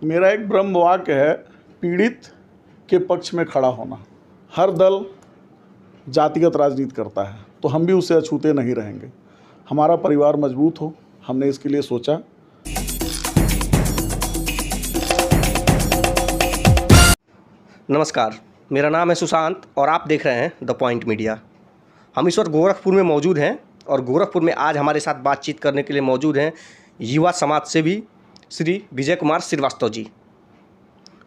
मेरा एक ब्रह्म वाक्य है, पीड़ित के पक्ष में खड़ा होना। हर दल जातिगत राजनीति करता है, तो हम भी उससे अछूते नहीं रहेंगे। हमारा परिवार मजबूत हो, हमने इसके लिए सोचा। नमस्कार, मेरा नाम है सुशांत और आप देख रहे हैं द पॉइंट मीडिया। हम इस वक्त गोरखपुर में मौजूद हैं और गोरखपुर में आज हमारे साथ बातचीत करने के लिए मौजूद हैं युवा समाज सेवी श्री विजय कुमार श्रीवास्तव जी,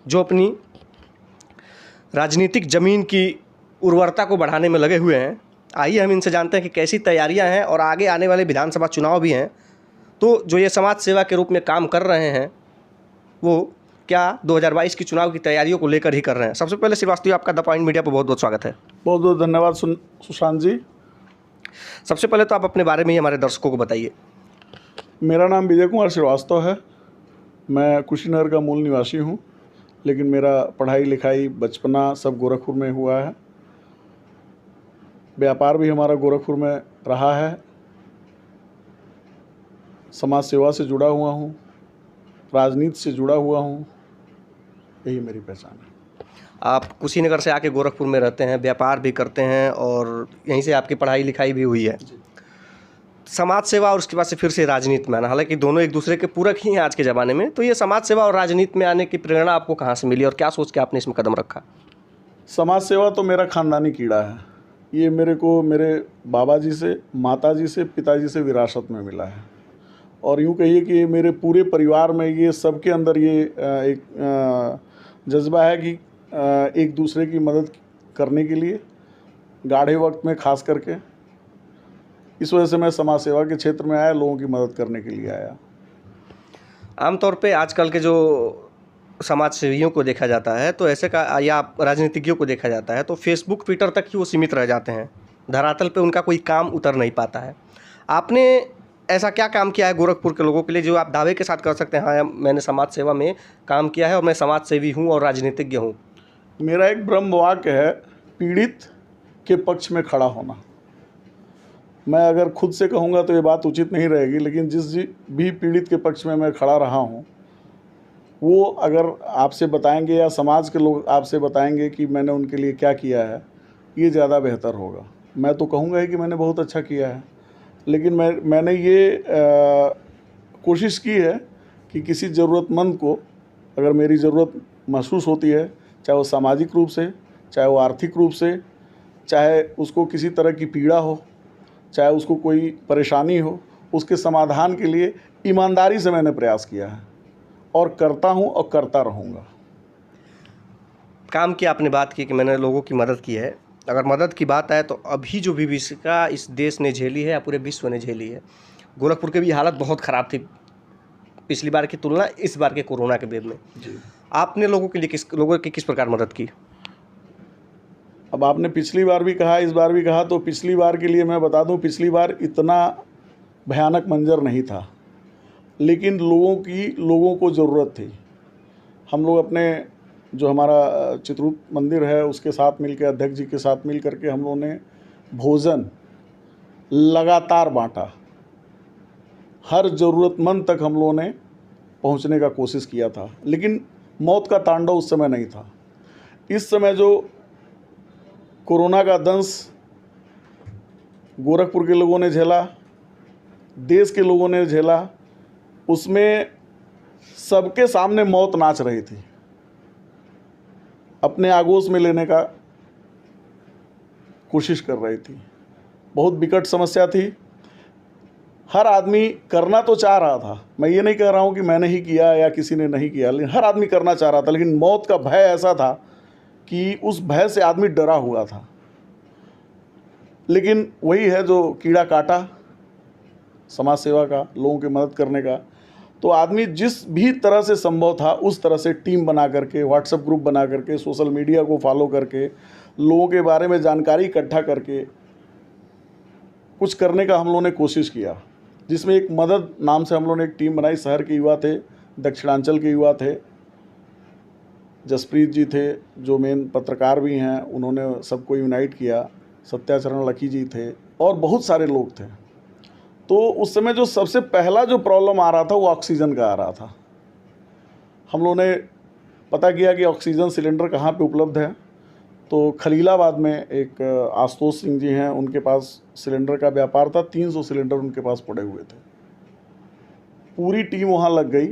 जो अपनी राजनीतिक ज़मीन की उर्वरता को बढ़ाने में लगे हुए हैं। आइए हम इनसे जानते हैं कि कैसी तैयारियां हैं और आगे आने वाले विधानसभा चुनाव भी हैं, तो जो ये समाज सेवा के रूप में काम कर रहे हैं वो क्या 2022 की चुनाव की तैयारियों को लेकर ही कर रहे हैं। सबसे पहले श्रीवास्तव, आपका द पॉइंट मीडिया पर बहुत बहुत स्वागत है। बहुत बहुत धन्यवाद सुशांत जी। सबसे पहले तो आप अपने बारे में ही हमारे दर्शकों को बताइए। मेरा नाम विजय कुमार श्रीवास्तव है। मैं कुशीनगर का मूल निवासी हूँ, लेकिन मेरा पढ़ाई लिखाई बचपना सब गोरखपुर में हुआ है। व्यापार भी हमारा गोरखपुर में रहा है। समाज सेवा से जुड़ा हुआ हूँ, राजनीति से जुड़ा हुआ हूँ, यही मेरी पहचान है। आप कुशीनगर से आके गोरखपुर में रहते हैं, व्यापार भी करते हैं और यहीं से आपकी पढ़ाई लिखाई भी हुई है। समाज सेवा और उसके बाद से फिर से राजनीति में आना, हालांकि दोनों एक दूसरे के पूरक ही हैं आज के ज़माने में, तो ये समाज सेवा और राजनीति में आने की प्रेरणा आपको कहाँ से मिली और क्या सोच के आपने इसमें कदम रखा? समाज सेवा तो मेरा खानदानी कीड़ा है। ये मेरे को मेरे बाबा जी से, माता जी से, पिताजी से विरासत में मिला है। और यूँ कहिए कि मेरे पूरे परिवार में ये सबके अंदर ये एक जज्बा है कि एक दूसरे की मदद करने के लिए, गाढ़े वक्त में खास करके। इस वजह से मैं समाज सेवा के क्षेत्र में आया, लोगों की मदद करने के लिए आया। आमतौर पे आजकल के जो समाज सेवियों को देखा जाता है, तो ऐसे का या राजनीतिज्ञों को देखा जाता है, तो फेसबुक ट्विटर तक ही वो सीमित रह जाते हैं। धरातल पे उनका कोई काम उतर नहीं पाता है। आपने ऐसा क्या काम किया है गोरखपुर के लोगों के लिए जो आप दावे के साथ कर सकते हैं, हाँ मैंने समाज सेवा में काम किया है और मैं समाज सेवी हूँ और राजनीतिज्ञ हूँ? मेरा एक ब्रह्म वाक्य है, पीड़ित के पक्ष में खड़ा होना। मैं अगर खुद से कहूँगा तो ये बात उचित नहीं रहेगी, लेकिन जिस भी पीड़ित के पक्ष में मैं खड़ा रहा हूँ, वो अगर आपसे बताएंगे या समाज के लोग आपसे बताएंगे कि मैंने उनके लिए क्या किया है, ये ज़्यादा बेहतर होगा। मैं तो कहूँगा ही कि मैंने बहुत अच्छा किया है, लेकिन मैंने ये कोशिश की है कि किसी ज़रूरतमंद को अगर मेरी ज़रूरत महसूस होती है, चाहे वो सामाजिक रूप से, चाहे वो आर्थिक रूप से, चाहे उसको किसी तरह की पीड़ा हो, चाहे उसको कोई परेशानी हो, उसके समाधान के लिए ईमानदारी से मैंने प्रयास किया है और करता हूँ और करता रहूँगा। काम की आपने बात की कि मैंने लोगों की मदद की है। अगर मदद की बात आए तो अभी जो विभीषिका इस देश ने झेली है या पूरे विश्व ने झेली है, गोरखपुर की भी हालत बहुत ख़राब थी पिछली बार की तुलना इस बार के कोरोना के वेव में। जी। आपने लोगों के लिए लोगों की किस प्रकार मदद की? अब आपने पिछली बार भी कहा, इस बार भी कहा, तो पिछली बार के लिए मैं बता दूं, पिछली बार इतना भयानक मंजर नहीं था, लेकिन लोगों को ज़रूरत थी। हम लोग अपने जो हमारा चित्रकूट मंदिर है उसके साथ मिलकर, अध्यक्ष जी के साथ मिल करके हम लोगों ने भोजन लगातार बांटा। हर ज़रूरतमंद तक हम लोगों ने पहुंचने का कोशिश किया था, लेकिन मौत का तांडव उस समय नहीं था। इस समय जो कोरोना का दंश गोरखपुर के लोगों ने झेला, देश के लोगों ने झेला, उसमें सबके सामने मौत नाच रही थी, अपने आगोश में लेने का कोशिश कर रही थी। बहुत विकट समस्या थी। हर आदमी करना तो चाह रहा था, मैं ये नहीं कह रहा हूँ कि मैंने ही किया या किसी ने नहीं किया, लेकिन हर आदमी करना चाह रहा था, लेकिन मौत का भय ऐसा था कि उस भय से आदमी डरा हुआ था। लेकिन वही है जो कीड़ा काटा समाज सेवा का, लोगों की मदद करने का। तो आदमी जिस भी तरह से संभव था उस तरह से टीम बना करके, व्हाट्सएप ग्रुप बना करके, सोशल मीडिया को फॉलो करके, लोगों के बारे में जानकारी इकट्ठा करके कुछ करने का हम लोगों ने कोशिश किया, जिसमें एक मदद नाम से हम लोगों ने एक टीम बनाई। शहर के युवा थे, दक्षिणांचल के युवा थे, जसप्रीत जी थे जो मेन पत्रकार भी हैं, उन्होंने सबको यूनाइट किया। सत्याचरण लकी जी थे और बहुत सारे लोग थे। तो उस समय जो सबसे पहला जो प्रॉब्लम आ रहा था वो ऑक्सीजन का आ रहा था। हम लोगों ने पता किया कि ऑक्सीजन सिलेंडर कहाँ पे उपलब्ध है। तो खलीलाबाद में एक आशुतोष सिंह जी हैं, उनके पास सिलेंडर का व्यापार था, 300 सिलेंडर उनके पास पड़े हुए थे। पूरी टीम वहाँ लग गई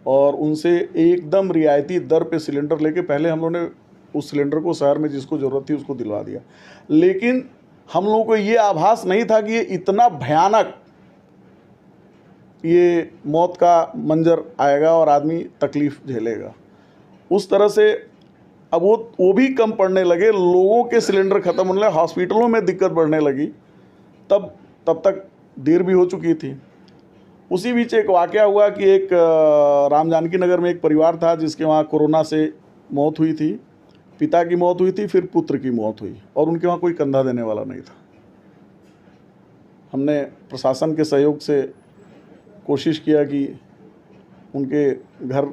और उनसे एकदम रियायती दर पे सिलेंडर लेके पहले हम लोगों ने उस सिलेंडर को शहर में जिसको ज़रूरत थी उसको दिलवा दिया। लेकिन हम लोगों को ये आभास नहीं था कि ये इतना भयानक ये मौत का मंजर आएगा और आदमी तकलीफ़ झेलेगा। उस तरह से अब वो भी कम पड़ने लगे, लोगों के सिलेंडर ख़त्म होने लगे, हॉस्पिटलों में दिक्कत बढ़ने लगी। तब तक देर भी हो चुकी थी। उसी बीच एक वाक़या हुआ कि एक राम जानकी नगर में एक परिवार था जिसके वहाँ कोरोना से मौत हुई थी। पिता की मौत हुई थी, फिर पुत्र की मौत हुई और उनके वहाँ कोई कंधा देने वाला नहीं था। हमने प्रशासन के सहयोग से कोशिश किया कि उनके घर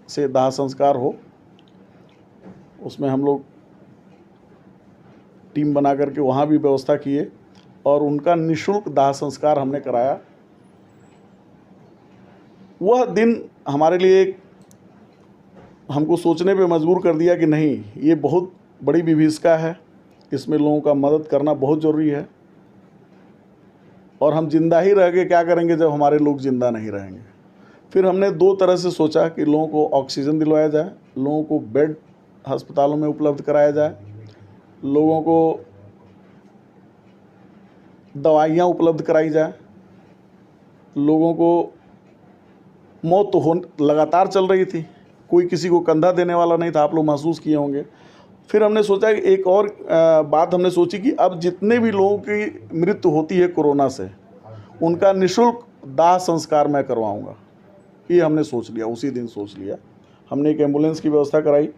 से दाह संस्कार हो। उसमें हम लोग टीम बना करके वहाँ भी व्यवस्था किए और उनका निःशुल्क दाह संस्कार हमने कराया। वह दिन हमारे लिए हमको सोचने पे मजबूर कर दिया कि नहीं, ये बहुत बड़ी विभीषिका है, इसमें लोगों का मदद करना बहुत ज़रूरी है। और हम जिंदा ही रह के क्या करेंगे जब हमारे लोग जिंदा नहीं रहेंगे। फिर हमने दो तरह से सोचा कि लोगों को ऑक्सीजन दिलवाया जाए, लोगों को बेड अस्पतालों में उपलब्ध कराया जाए, लोगों को दवाइयाँ उपलब्ध कराई जाए। लोगों को मौत तो लगातार चल रही थी, कोई किसी को कंधा देने वाला नहीं था, आप लोग महसूस किए होंगे। फिर हमने सोचा कि एक और बात हमने सोची कि अब जितने भी लोगों की मृत्यु होती है कोरोना से, उनका निःशुल्क दाह संस्कार मैं करवाऊंगा। ये हमने सोच लिया, उसी दिन सोच लिया। हमने एक एम्बुलेंस की व्यवस्था कराई।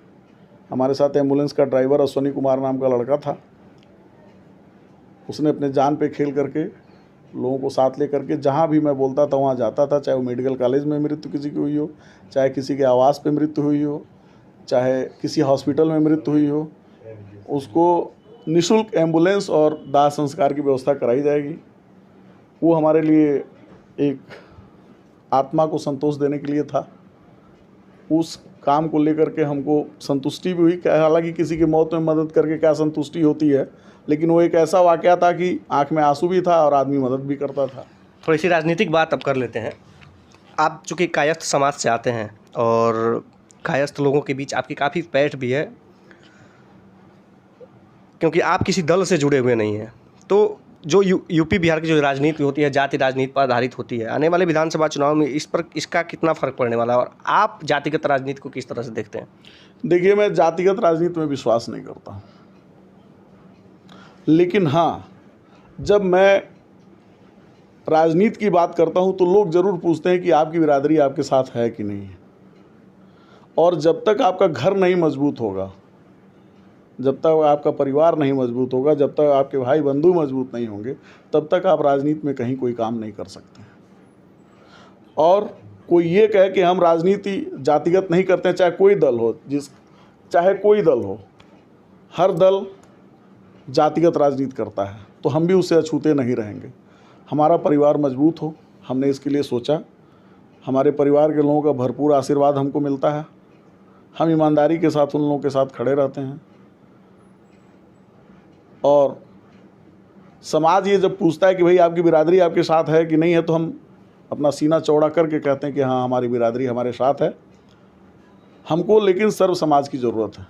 हमारे साथ एम्बुलेंस का ड्राइवर अश्वनी कुमार नाम का लड़का था। उसने अपने जान पे खेल करके लोगों को साथ ले करके जहाँ भी मैं बोलता था वहाँ जाता था। चाहे वो मेडिकल कॉलेज में मृत्यु किसी की हुई हो, चाहे किसी के आवास पे मृत्यु हुई हो, चाहे किसी हॉस्पिटल में मृत्यु हुई हो, उसको निःशुल्क एम्बुलेंस और दाह संस्कार की व्यवस्था कराई जाएगी। वो हमारे लिए एक आत्मा को संतोष देने के लिए था। उस काम को लेकर के हमको संतुष्टि भी हुई। हालांकि किसी की मौत में मदद करके क्या संतुष्टि होती है, लेकिन वो एक ऐसा वाक़या था कि आंख में आंसू भी था और आदमी मदद भी करता था। थोड़ी सी राजनीतिक बात अब कर लेते हैं। आप चूँकि कायस्थ समाज से आते हैं और कायस्थ लोगों के बीच आपकी काफ़ी पैठ भी है, क्योंकि आप किसी दल से जुड़े हुए नहीं हैं। तो जो यूपी बिहार की जो राजनीति होती है, जाति राजनीति पर आधारित होती है, आने वाले विधानसभा चुनाव में इसका कितना फ़र्क पड़ने वाला है और आप जातिगत राजनीति को किस तरह से देखते हैं? देखिए, मैं जातिगत राजनीति में विश्वास नहीं करता, लेकिन हाँ, जब मैं राजनीति की बात करता हूँ तो लोग ज़रूर पूछते हैं कि आपकी बिरादरी आपके साथ है कि नहीं है। और जब तक आपका घर नहीं मजबूत होगा, जब तक आपका परिवार नहीं मजबूत होगा, जब तक आपके भाई बंधु मजबूत नहीं होंगे, तब तक आप राजनीति में कहीं कोई काम नहीं कर सकते। और कोई ये कहे कि हम राजनीति जातिगत नहीं करते हैं, चाहे कोई दल हो, चाहे कोई दल हो, हर दल जातिगत राजनीति करता है, तो हम भी उससे अछूते नहीं रहेंगे। हमारा परिवार मजबूत हो, हमने इसके लिए सोचा। हमारे परिवार के लोगों का भरपूर आशीर्वाद हमको मिलता है। हम ईमानदारी के साथ उन लोगों के साथ खड़े रहते हैं। और समाज ये जब पूछता है कि भाई आपकी बिरादरी आपके साथ है कि नहीं है, तो हम अपना सीना चौड़ा करके कहते हैं कि हाँ, हमारी बिरादरी हमारे साथ है। हमको लेकिन सर्व समाज की ज़रूरत है।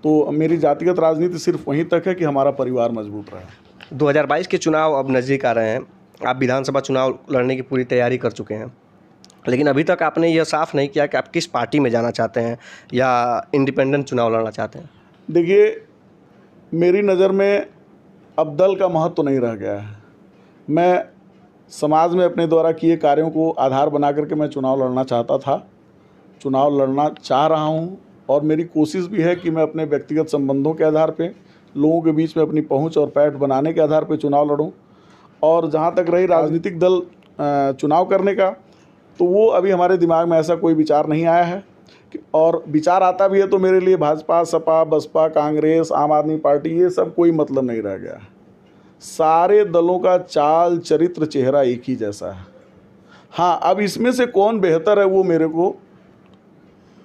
तो मेरी जातिगत राजनीति सिर्फ वहीं तक है कि हमारा परिवार मजबूत रहे। 2022 के चुनाव अब नज़दीक आ रहे हैं। आप विधानसभा चुनाव लड़ने की पूरी तैयारी कर चुके हैं, लेकिन अभी तक आपने यह साफ नहीं किया कि आप किस पार्टी में जाना चाहते हैं या इंडिपेंडेंट चुनाव लड़ना चाहते हैं। देखिए, मेरी नज़र में अब दल का महत्व तो नहीं रह गया है। मैं समाज में अपने द्वारा किए कार्यों को आधार बना करके मैं चुनाव लड़ना चाहता था, चुनाव लड़ना चाह रहा हूं, और मेरी कोशिश भी है कि मैं अपने व्यक्तिगत संबंधों के आधार पे, लोगों के बीच में अपनी पहुंच और पैठ बनाने के आधार पे चुनाव लड़ूं। और जहां तक रही राजनीतिक दल चुनाव करने का, तो वो अभी हमारे दिमाग में ऐसा कोई विचार नहीं आया है। और विचार आता भी है तो मेरे लिए भाजपा, सपा, बसपा, कांग्रेस, आम आदमी पार्टी, ये सब कोई मतलब नहीं रह गया है। सारे दलों का चाल, चरित्र, चेहरा एक ही जैसा है। हाँ, अब इसमें से कौन बेहतर है वो मेरे को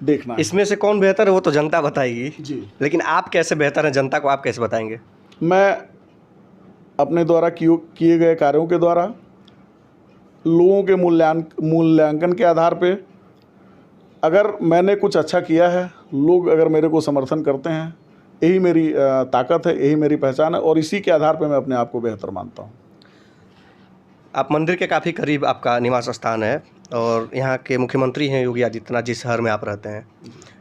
देखना है। इसमें से कौन बेहतर है वो तो जनता बताएगी, जी, लेकिन आप कैसे बेहतर हैं जनता को आप कैसे बताएंगे? मैं अपने द्वारा किए गए कार्यों के द्वारा, लोगों के मूल्यांकन के आधार पे, अगर मैंने कुछ अच्छा किया है, लोग अगर मेरे को समर्थन करते हैं, यही मेरी ताकत है, यही मेरी पहचान है, और इसी के आधार पे मैं अपने आप को बेहतर मानता हूँ। आप मंदिर के काफ़ी करीब आपका निवास स्थान है और यहाँ के मुख्यमंत्री हैं योगी आदित्यनाथ, जिस शहर में आप रहते हैं।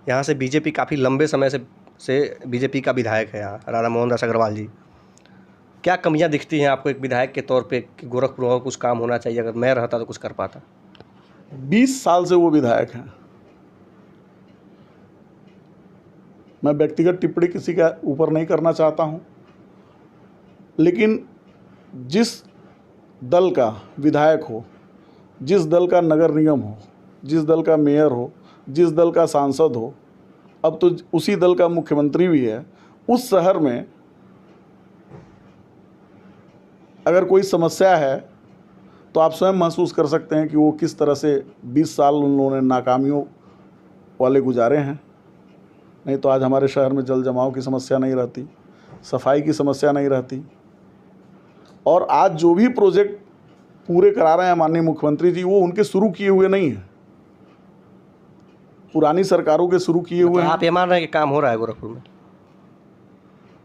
यहाँ से बीजेपी काफ़ी लंबे समय से बीजेपी का विधायक है यहाँ, राधा मोहन दास अग्रवाल जी। क्या कमियाँ दिखती हैं आपको एक विधायक के तौर पे कि गोरखपुर में कुछ काम होना चाहिए, अगर मैं रहता तो कुछ कर पाता? 20 साल से वो विधायक हैं। मैं व्यक्तिगत टिप्पणी किसी के ऊपर नहीं करना चाहता हूँ, लेकिन जिस दल का विधायक हो, जिस दल का नगर निगम हो, जिस दल का मेयर हो, जिस दल का सांसद हो, अब तो उसी दल का मुख्यमंत्री भी है, उस शहर में अगर कोई समस्या है तो आप स्वयं महसूस कर सकते हैं कि वो किस तरह से 20 साल उन लोगों ने नाकामियों वाले गुजारे हैं। नहीं तो आज हमारे शहर में जल जमाव की समस्या नहीं रहती, सफाई की समस्या नहीं रहती। और आज जो भी प्रोजेक्ट पूरे करा रहे हैं माननीय मुख्यमंत्री जी, वो उनके शुरू किए हुए नहीं हैं, पुरानी सरकारों के शुरू किए हुए हैं। आप ये मान रहे हैं कि काम हो रहा है गोरखपुर में?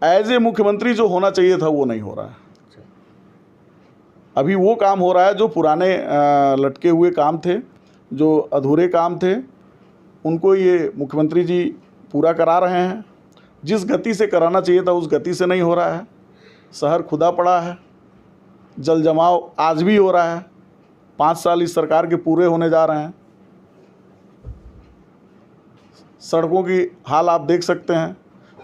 एज ए मुख्यमंत्री जो होना चाहिए था वो नहीं हो रहा है। अभी वो काम हो रहा है जो पुराने लटके हुए काम थे, जो अधूरे काम थे, उनको ये मुख्यमंत्री जी पूरा करा रहे हैं। जिस गति से कराना चाहिए था उस गति से नहीं हो रहा है। शहर खुदा पड़ा है, जल जमाव आज भी हो रहा है। 5 साल इस सरकार के पूरे होने जा रहे हैं। सड़कों की हाल आप देख सकते हैं,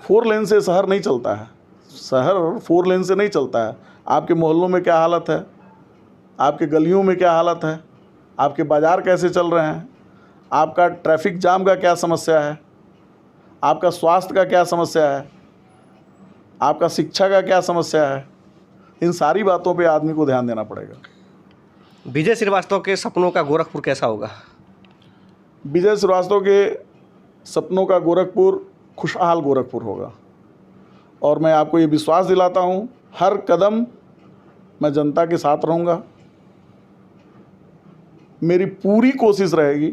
4 लेन से शहर नहीं चलता है। शहर 4 लेन से नहीं चलता है। आपके मोहल्लों में क्या हालत है, आपके गलियों में क्या हालत है, आपके बाज़ार कैसे चल रहे हैं, आपका ट्रैफिक जाम का क्या समस्या है, आपका स्वास्थ्य का क्या समस्या है, आपका शिक्षा का क्या समस्या है, इन सारी बातों पे आदमी को ध्यान देना पड़ेगा। विजय श्रीवास्तव के सपनों का गोरखपुर कैसा होगा? विजय श्रीवास्तव के सपनों का गोरखपुर खुशहाल गोरखपुर होगा, और मैं आपको ये विश्वास दिलाता हूँ, हर कदम मैं जनता के साथ रहूँगा। मेरी पूरी कोशिश रहेगी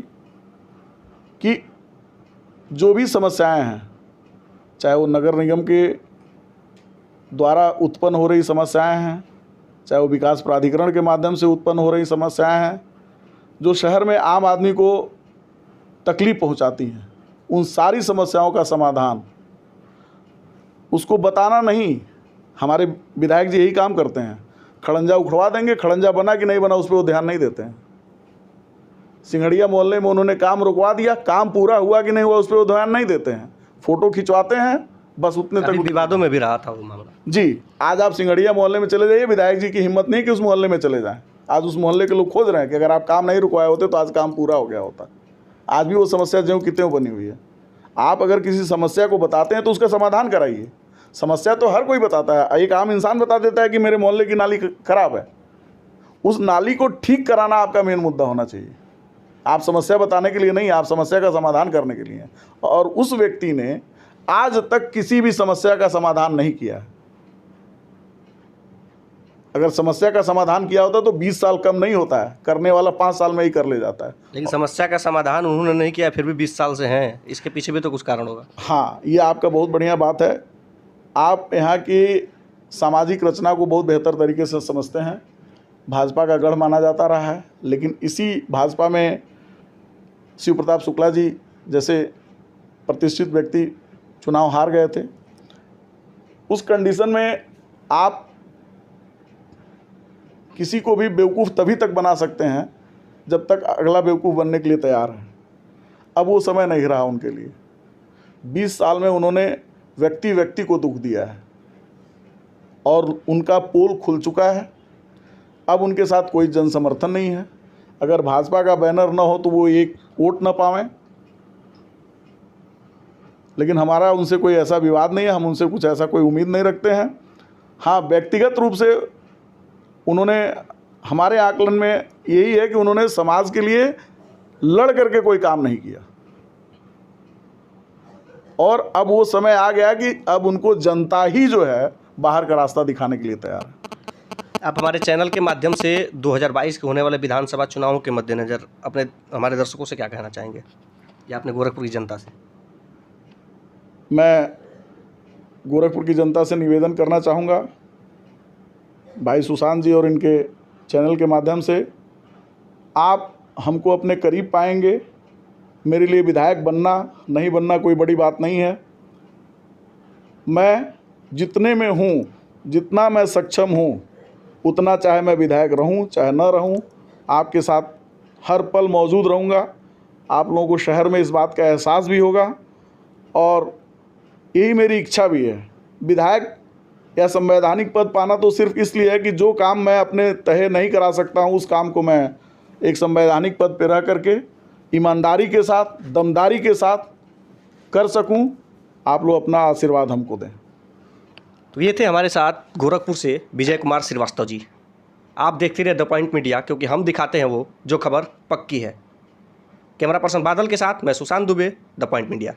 कि जो भी समस्याएं हैं, चाहे वो नगर निगम के द्वारा उत्पन्न हो रही समस्याएं हैं, चाहे वो विकास प्राधिकरण के माध्यम से उत्पन्न हो रही समस्याएं हैं, जो शहर में आम आदमी को तकलीफ पहुंचाती हैं, उन सारी समस्याओं का समाधान उसको बताना नहीं। हमारे विधायक जी यही काम करते हैं, खड़ंजा उखड़वा देंगे, खड़ंजा बना कि नहीं बना उस पर वो ध्यान नहीं देते हैं। सिंघड़िया मोहल्ले में उन्होंने काम रुकवा दिया, काम पूरा हुआ कि नहीं हुआ उस पर वो ध्यान नहीं देते हैं, फोटो खिंचवाते हैं, बस उतने तक। विवादों में भी रहा था वो मामला। जी, आज आप सिंघड़िया मोहल्ले में चले जाइए, विधायक जी की हिम्मत नहीं कि उस मोहल्ले में चले जाएं। आज उस मोहल्ले के लोग खोज रहे हैं कि अगर आप काम नहीं रुकवाए होते तो आज काम पूरा हो गया होता। आज भी वो समस्या ज्यों की त्यों बनी हुई है। आप अगर किसी समस्या को बताते हैं तो उसका समाधान कराइए। समस्या तो हर कोई बताता है, एक आम इंसान बता देता है कि मेरे मोहल्ले की नाली खराब है, उस नाली को ठीक कराना आपका मेन मुद्दा होना चाहिए। आप समस्या बताने के लिए नहीं, आप समस्या का समाधान करने के लिए हैं। और उस व्यक्ति ने आज तक किसी भी समस्या का समाधान नहीं किया है। अगर समस्या का समाधान किया होता तो 20 साल कम नहीं होता है, करने वाला 5 साल में ही कर ले जाता है। लेकिन समस्या का समाधान उन्होंने नहीं किया, फिर भी 20 साल से हैं, इसके पीछे भी तो कुछ कारण होगा। हाँ, ये आपका बहुत बढ़िया बात है। आप यहाँ की सामाजिक रचना को बहुत बेहतर तरीके से समझते हैं। भाजपा का गढ़ माना जाता रहा है, लेकिन इसी भाजपा में शिव प्रताप शुक्ला जी जैसे प्रतिष्ठित व्यक्ति चुनाव हार गए थे। उस कंडीशन में आप किसी को भी बेवकूफ़ तभी तक बना सकते हैं जब तक अगला बेवकूफ़ बनने के लिए तैयार है। अब वो समय नहीं रहा उनके लिए। 20 साल में उन्होंने व्यक्ति व्यक्ति को दुख दिया है और उनका पोल खुल चुका है। अब उनके साथ कोई जन समर्थन नहीं है। अगर भाजपा का बैनर न हो तो वो एक वोट न पावें, लेकिन हमारा उनसे कोई ऐसा विवाद नहीं है, हम उनसे कुछ ऐसा कोई उम्मीद नहीं रखते हैं। हाँ, व्यक्तिगत रूप से उन्होंने, हमारे आकलन में यही है कि उन्होंने समाज के लिए लड़ करके कोई काम नहीं किया। और अब वो समय आ गया कि अब उनको जनता ही जो है बाहर का रास्ता दिखाने के लिए तैयार है। आप हमारे चैनल के माध्यम से 2022 के होने वाले विधानसभा चुनावों के मद्देनज़र अपने हमारे दर्शकों से क्या कहना चाहेंगे या अपने गोरखपुर की जनता से? मैं गोरखपुर की जनता से निवेदन करना चाहूँगा, भाई सुशांत जी और इनके चैनल के माध्यम से आप हमको अपने करीब पाएंगे। मेरे लिए विधायक बनना नहीं बनना कोई बड़ी बात नहीं है। मैं जितने में हूँ, जितना मैं सक्षम हूँ, उतना चाहे मैं विधायक रहूँ चाहे न रहूँ, आपके साथ हर पल मौजूद रहूँगा। आप लोगों को शहर में इस बात का एहसास भी होगा और यही मेरी इच्छा भी है। विधायक या संवैधानिक पद पाना तो सिर्फ इसलिए है कि जो काम मैं अपने तहे नहीं करा सकता हूँ, उस काम को मैं एक संवैधानिक पद पर रह करके ईमानदारी के साथ, दमदारी के साथ कर सकूं। आप लोग अपना आशीर्वाद हमको दें। तो ये थे हमारे साथ गोरखपुर से विजय कुमार श्रीवास्तव जी। आप देखते रहे द पॉइंट मीडिया, क्योंकि हम दिखाते हैं वो जो खबर पक्की है। कैमरा पर्सन बादल के साथ मैं Sushant Dubey, the point media.